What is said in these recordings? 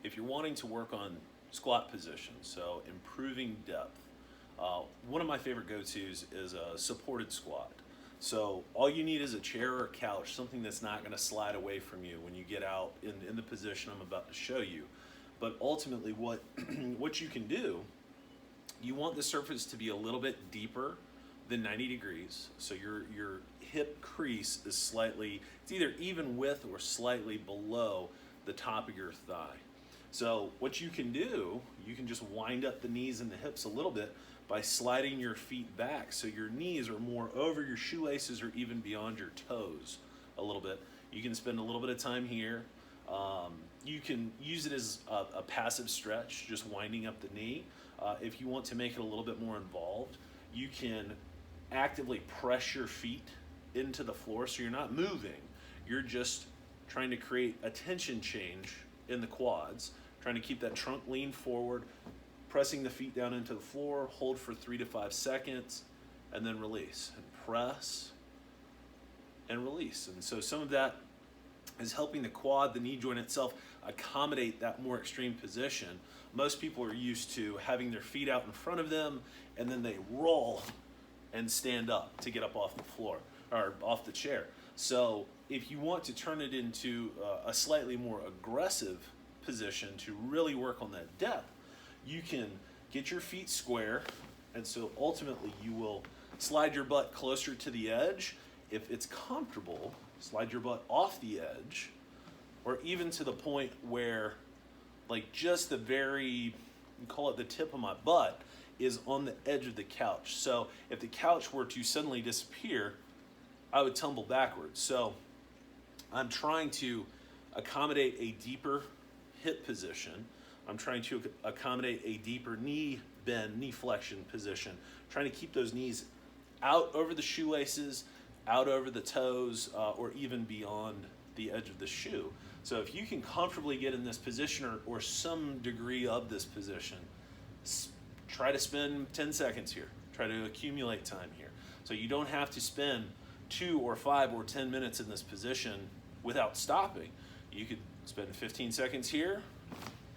if you're wanting to work on squat position, so improving depth, one of my favorite go-tos is a supported squat. So all you need is a chair or a couch, something that's not going to slide away from you when you get out in the position I'm about to show you. But ultimately, what what you can do, you want the surface to be a little bit deeper than 90 degrees. So your hip crease is slightly, it's either even with or slightly below the top of your thigh. So what you can do, you can just wind up the knees and the hips a little bit by sliding your feet back so your knees are more over your shoelaces or even beyond your toes a little bit. You can spend a little bit of time here. You can use it as a passive stretch, just winding up the knee. If you want to make it a little bit more involved, you can actively press your feet into the floor so you're not moving. You're just trying to create a tension change in the quads, trying to keep that trunk lean forward, pressing the feet down into the floor, hold for 3 to 5 seconds, and then release. And press and release. And so some of that is helping the quad, the knee joint itself, accommodate that more extreme position. Most people are used to having their feet out in front of them, and then they roll and stand up to get up off the floor or off the chair. So if you want to turn it into a slightly more aggressive position to really work on that depth, you can get your feet square, and so ultimately you will slide your butt closer to the edge. If it's comfortable, slide your butt off the edge, or even to the point where like just the very, you call it the tip of my butt, is on the edge of the couch. So if the couch were to suddenly disappear, I would tumble backwards. So I'm trying to accommodate a deeper hip position. I'm trying to accommodate a deeper knee bend, knee flexion position. Trying to keep those knees out over the shoelaces, out over the toes, or even beyond the edge of the shoe. So if you can comfortably get in this position or some degree of this position, try to spend 10 seconds here. Try to accumulate time here. So you don't have to spend 2 or 5 or 10 minutes in this position without stopping. You could spend 15 seconds here,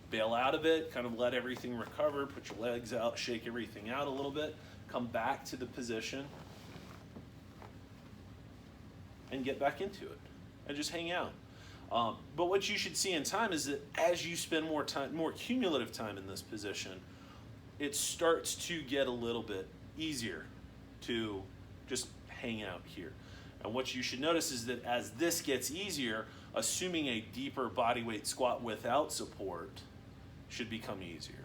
bail out of it, kind of let everything recover, put your legs out, shake everything out a little bit, come back to the position, and get back into it, and just hang out. But what you should see in time is that as you spend more time, more cumulative time in this position, it starts to get a little bit easier to just hang out here. And what you should notice is that as this gets easier, assuming a deeper body weight squat without support should become easier.